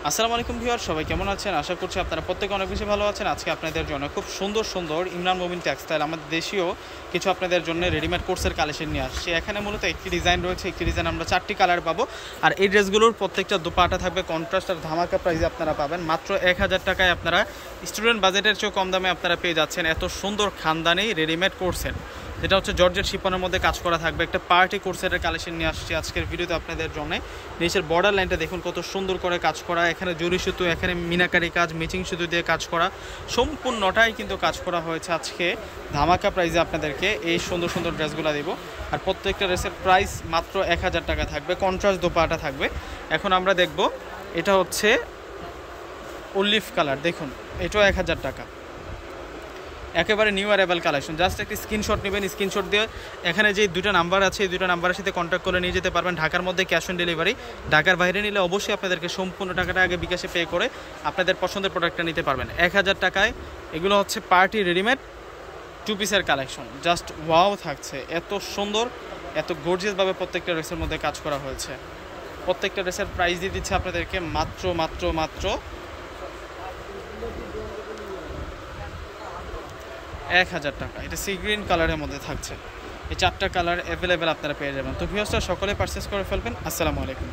আসসালামু আলাইকুম ভিউয়ার, সবাই কেমন আছেন? আশা করছি আপনারা প্রত্যেকে অনেক বেশি ভালো আছেন। আজকে আপনাদের জন্য খুব সুন্দর সুন্দর ইমরান মুবিন টেক্সটাইল আমাদের দেশীয় কিছু আপনাদের জন্য রেডিমেড কোর্সের কালেকশন নিয়ে আসছে। এখানে মূলত একটি ডিজাইন রয়েছে, একটি ডিজাইন আমরা 4টি কালার পাবো। আর এই ড্রেসগুলোর প্রত্যেকটা দোপাটা থাকবে কন্ট্রাস্ট আর ধামাকা প্রাইসে আপনারা পাবেন মাত্র 1000 টাকায়। আপনারা স্টুডেন্ট বাজেটের চেয়েও কম দামে আপনারা পেয়ে যাচ্ছেন এত সুন্দর খানদানি রেডিমেড কোর্সের, যেটা হচ্ছে জর্জেট শিপনের মধ্যে কাজ করা থাকবে। একটা পার্টি কোর্সের কালেকশন নিয়ে আসছি আজকের ভিডিওতে আপনাদের জন্য। নিচের বর্ডার লাইনটা দেখুন কত সুন্দর করে কাজ করা, এখানে জরি সুতো, এখানে মিনাকারি কাজ, ম্যাচিং সুতো দিয়ে কাজ করা, সম্পূর্ণটাই কিন্তু কাজ করা হয়েছে। আজকে ধামাকা প্রাইসে আপনাদেরকে এই সুন্দর সুন্দর ড্রেসগুলো দেবো। আর প্রত্যেকটা ড্রেসের প্রাইস মাত্র 1000 টাকা থাকবে, কন্ট্রাস্ট দোপাটা থাকবে। এখন আমরা দেখব, এটা হচ্ছে অলিভ কালার, দেখুন এটাও 1000 টাকা, একেবারে নিউ অ্যারাইভাল কালেকশন। জাস্ট একটি স্ক্রিনশট নেবেন, স্ক্রিনশট দিয়ে এখানে যে দুটো নাম্বার আছে এই দুটো নাম্বারের সাথে কন্ট্যাক্ট করে নিয়ে যেতে পারবেন। ঢাকার মধ্যে ক্যাশ অন ডেলিভারি, ঢাকার বাইরে নিলে অবশ্যই আপনাদেরকে সম্পূর্ণ টাকাটা আগে বিকাশে পে করে আপনাদের পছন্দের প্রোডাক্টটা নিতে পারবেন 1000 টাকায়। এগুলো হচ্ছে পার্টি রেডিমেড 2 পিসের কালেকশন, জাস্ট ওয়াও থাকছে, এত সুন্দর, এত গর্জিয়াসভাবে প্রত্যেকটা ড্রেসের মধ্যে কাজ করা হয়েছে। প্রত্যেকটা ড্রেসের প্রাইস দিয়ে দিচ্ছে আপনাদেরকে মাত্র মাত্র মাত্র 1000 টাকা। এটা সি গ্রিন কালারের মধ্যে থাকছে, এই 4টা কালার অ্যাভেলেবেল আপনারা পেয়ে যাবেন। তো ভিউয়ার্সরা সকলে পারচেস করে ফেলবেন। আসসালামু আলাইকুম।